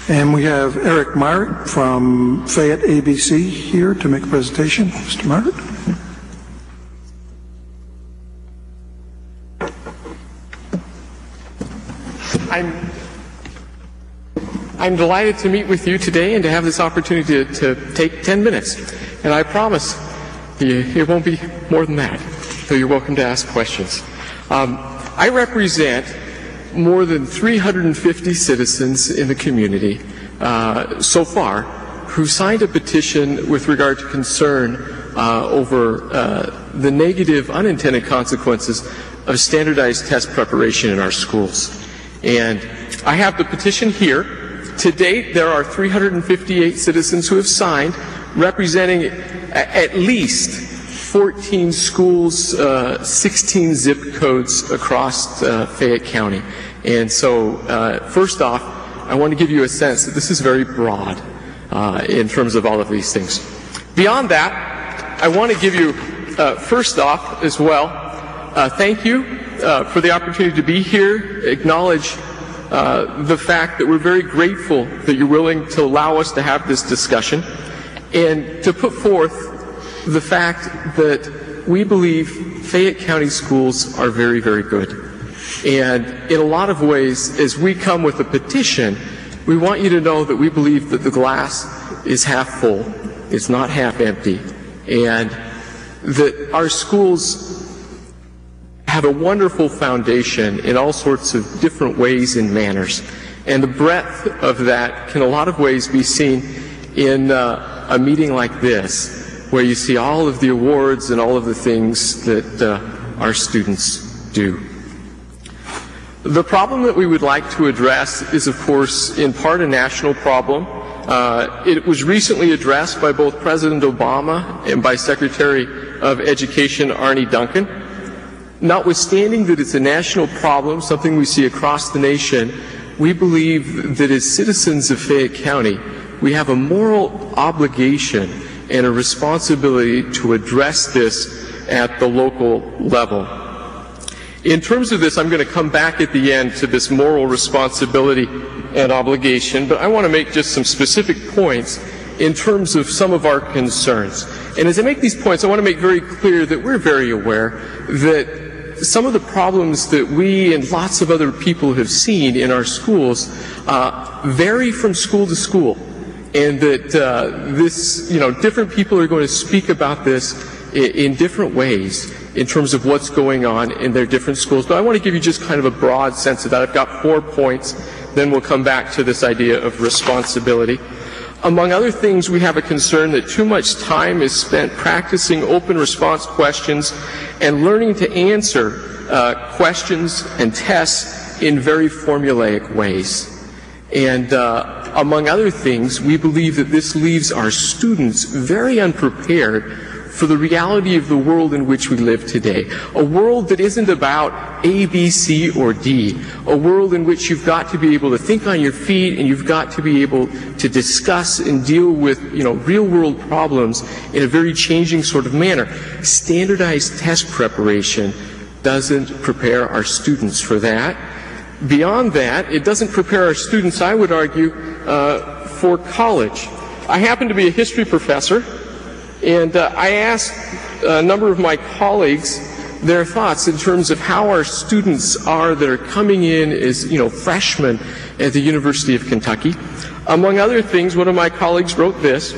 And we have Erik Myrup from Fayette ABC here to make a presentation. Mr. Myrup. I'm delighted to meet with you today and to have this opportunity to take 10 minutes. And I promise it won't be more than that, so you're welcome to ask questions. I represent more than 350 citizens in the community so far who signed a petition with regard to concern over the negative unintended consequences of standardized test preparation in our schools. And I have the petition here. To date, there are 358 citizens who have signed, representing at least 14 schools, 16 zip codes across Fayette County. And so, first off, I want to give you a sense that this is very broad in terms of all of these things. Beyond that, I want to give you, first off as well, thank you for the opportunity to be here, acknowledge the fact that we're very grateful that you're willing to allow us to have this discussion, and to put forth the fact that we believe Fayette County schools are very, very good. And in a lot of ways, as we come with a petition, we want you to know that we believe that the glass is half full, it's not half empty, and that our schools have a wonderful foundation in all sorts of different ways and manners. And the breadth of that can, in a lot of ways, be seen in a meeting like this, where you see all of the awards and all of the things that our students do. The problem that we would like to address is, of course, in part a national problem. It was recently addressed by both President Obama and by Secretary of Education Arne Duncan. Notwithstanding that it's a national problem, something we see across the nation, we believe that as citizens of Fayette County, we have a moral obligation and a responsibility to address this at the local level. In terms of this, I'm going to come back at the end to this moral responsibility and obligation, but I want to make just some specific points in terms of some of our concerns. And as I make these points, I want to make very clear that we're very aware that some of the problems that we and lots of other people have seen in our schools vary from school to school, and that different people are going to speak about this in different ways in terms of what's going on in their different schools. But I want to give you just kind of a broad sense of that. I've got 4 points, then we'll come back to this idea of responsibility. Among other things, we have a concern that too much time is spent practicing open response questions and learning to answer questions and tests in very formulaic ways. And among other things, we believe that this leaves our students very unprepared for the reality of the world in which we live today. A world that isn't about A, B, C, or D. A world in which you've got to be able to think on your feet, and you've got to be able to discuss and deal with, real-world problems in a very changing sort of manner. Standardized test preparation doesn't prepare our students for that. Beyond that, it doesn't prepare our students, I would argue, for college. I happen to be a history professor, and I asked a number of my colleagues their thoughts in terms of how our students are that are coming in as, freshmen at the University of Kentucky. Among other things, one of my colleagues wrote this: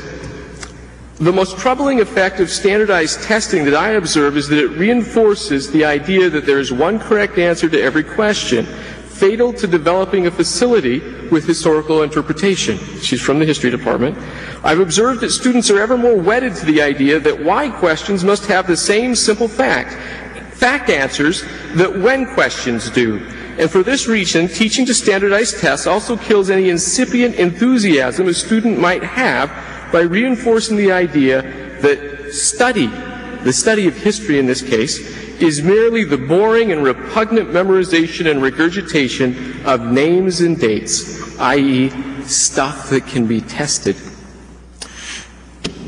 "The most troubling effect of standardized testing that I observe is that it reinforces the idea that there is one correct answer to every question, fatal to developing a facility with historical interpretation." She's from the history department. "I've observed that students are ever more wedded to the idea that why questions must have the same simple fact answers that when questions do. And for this reason, teaching to standardized tests also kills any incipient enthusiasm a student might have by reinforcing the idea that the study of history in this case, is merely the boring and repugnant memorization and regurgitation of names and dates, i.e., stuff that can be tested."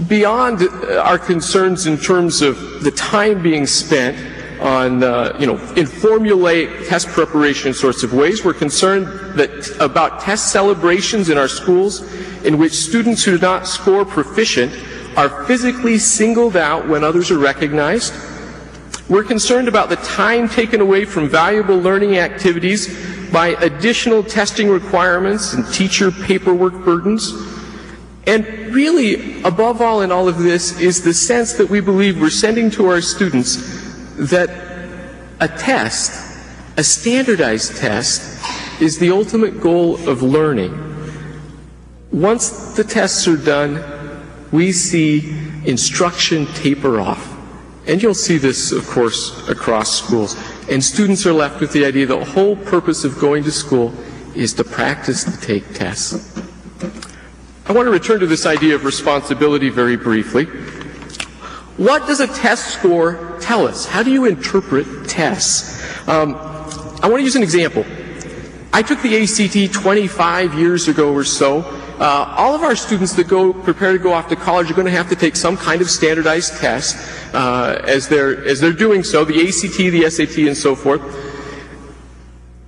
Beyond our concerns in terms of the time being spent, on, in formulaic test preparation sorts of ways. We're concerned about test celebrations in our schools in which students who do not score proficient are physically singled out when others are recognized. We're concerned about the time taken away from valuable learning activities by additional testing requirements and teacher paperwork burdens. And really, above all in all of this, is the sense that we believe we're sending to our students that a test, a standardized test, is the ultimate goal of learning. Once the tests are done, we see instruction taper off. And you'll see this, of course, across schools. And students are left with the idea the whole purpose of going to school is to practice to take tests. I want to return to this idea of responsibility very briefly. What does a test score tell us? How do you interpret tests? I want to use an example. I took the ACT 25 years ago or so. All of our students that prepare to go off to college are going to have to take some kind of standardized test as they're doing so, the ACT, the SAT, and so forth.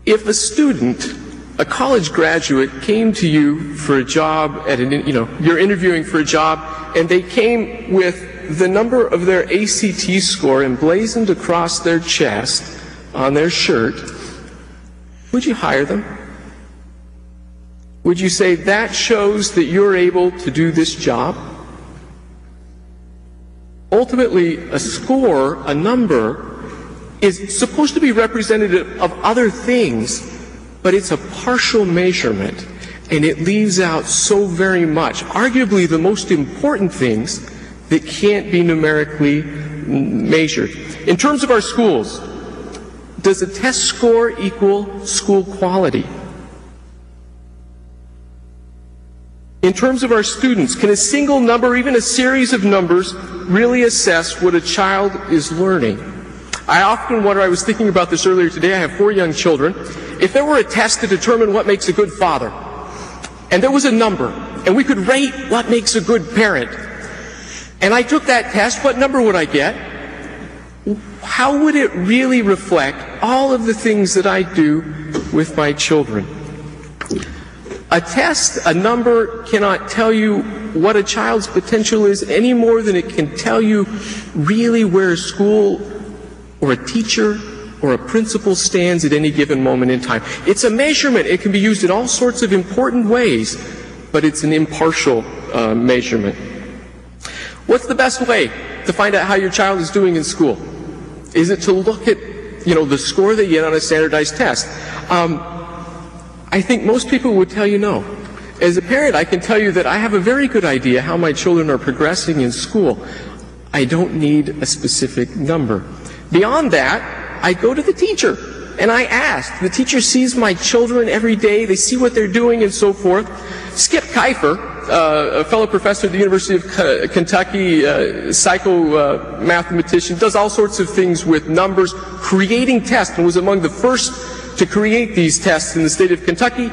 If a student, a college graduate, came to you for a job you're interviewing for a job, and they came with the number of their ACT score emblazoned across their chest on their shirt, would you hire them? Would you say that shows that you're able to do this job? Ultimately, a score, a number, is supposed to be representative of other things, but it's a partial measurement, and it leaves out so very much, arguably the most important things that can't be numerically measured. In terms of our schools, does a test score equal school quality? In terms of our students, can a single number, even a series of numbers, really assess what a child is learning? I often wonder, I was thinking about this earlier today, I have 4 young children. If there were a test to determine what makes a good father, and there was a number, and we could rate what makes a good parent, and I took that test, what number would I get? How would it really reflect all of the things that I do with my children? A test, a number, cannot tell you what a child's potential is any more than it can tell you really where a school or a teacher or a principal stands at any given moment in time. It's a measurement. It can be used in all sorts of important ways, but it's an impartial measurement. What's the best way to find out how your child is doing in school? Is it to look at, the score they get on a standardized test? I think most people would tell you no. As a parent, I can tell you that I have a very good idea how my children are progressing in school. I don't need a specific number. Beyond that, I go to the teacher and I ask. The teacher sees my children every day. They see what they're doing and so forth. Skip Kiefer, a fellow professor at the University of Kentucky, psycho-mathematician, does all sorts of things with numbers, creating tests, and was among the first to create these tests in the state of Kentucky,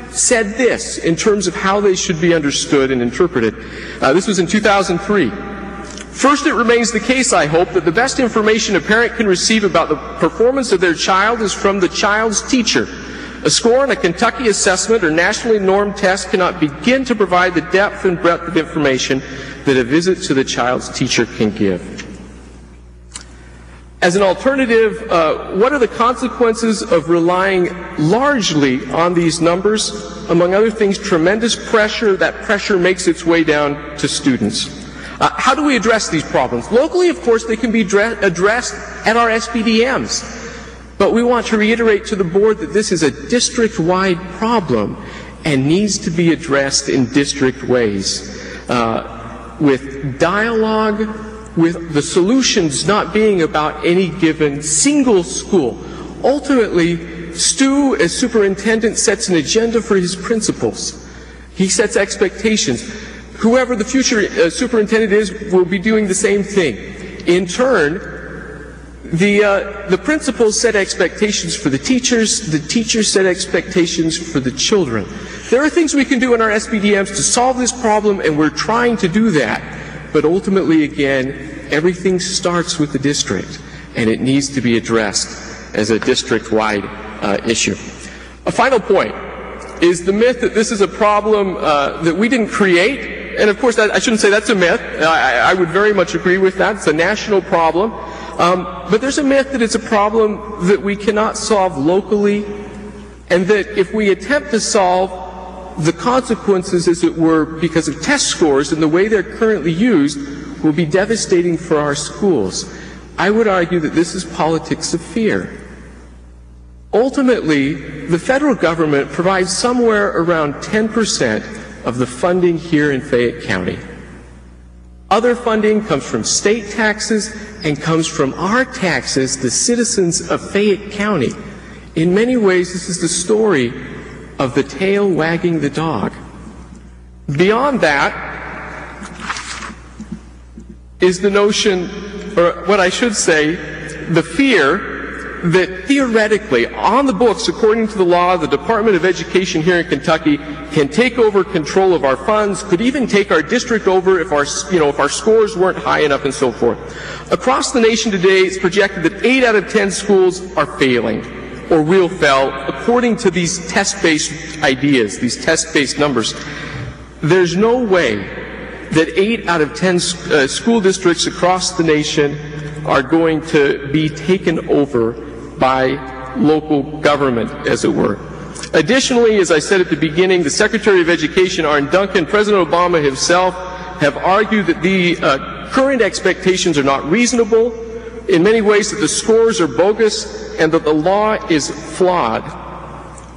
said this in terms of how they should be understood and interpreted. This was in 2003. First, it remains the case, I hope, that the best information a parent can receive about the performance of their child is from the child's teacher. A score on a Kentucky assessment or nationally normed test cannot begin to provide the depth and breadth of information that a visit to the child's teacher can give. As an alternative, what are the consequences of relying largely on these numbers? Among other things, tremendous pressure. That pressure makes its way down to students. How do we address these problems? Locally, of course, they can be addressed at our SPDMs. But we want to reiterate to the board that this is a district-wide problem and needs to be addressed in district ways, with dialogue, with the solutions not being about any given single school. Ultimately, Stu, as superintendent, sets an agenda for his principals. He sets expectations. Whoever the future superintendent is will be doing the same thing. In turn, the principals set expectations for the teachers set expectations for the children. There are things we can do in our SPDMs to solve this problem, and we're trying to do that. But ultimately, again, everything starts with the district. and it needs to be addressed as a district-wide issue. A final point is the myth that this is a problem that we didn't create. And of course, I shouldn't say that's a myth. I would very much agree with that. It's a national problem. But there's a myth that it's a problem that we cannot solve locally, and that if we attempt to solve, the consequences, as it were, because of test scores and the way they're currently used, will be devastating for our schools. I would argue that this is politics of fear. Ultimately, the federal government provides somewhere around 10% of the funding here in Fayette County. Other funding comes from state taxes and comes from our taxes, the citizens of Fayette County. In many ways, this is the story of the tail wagging the dog. Beyond that is the notion, or what I should say, the fear that theoretically, on the books, according to the law, the Department of Education here in Kentucky can take over control of our funds, could even take our district over if our scores weren't high enough and so forth. Across the nation today, it's projected that 8 out of 10 schools are failing or will fail according to these test-based ideas, these test-based numbers. There's no way that 8 out of 10 school districts across the nation are going to be taken over by local government, as it were. Additionally, as I said at the beginning, the Secretary of Education, Arne Duncan, President Obama himself have argued that the current expectations are not reasonable, in many ways that the scores are bogus, and that the law is flawed.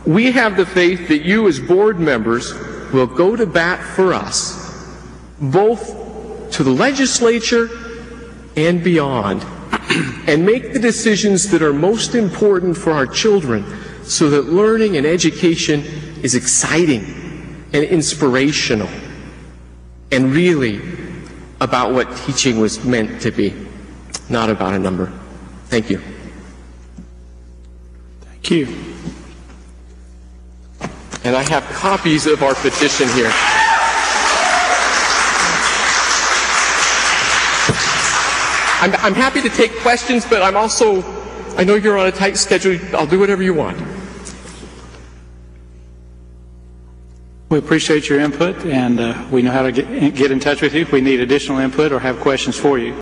We have the faith that you as board members will go to bat for us, both to the legislature and beyond, and make the decisions that are most important for our children so that learning and education is exciting and inspirational and really about what teaching was meant to be, not about a number. Thank you. Thank you. And I have copies of our petition here. I'm happy to take questions, but I know you're on a tight schedule. I'll do whatever you want. We appreciate your input, and we know how to get in touch with you if we need additional input or have questions for you.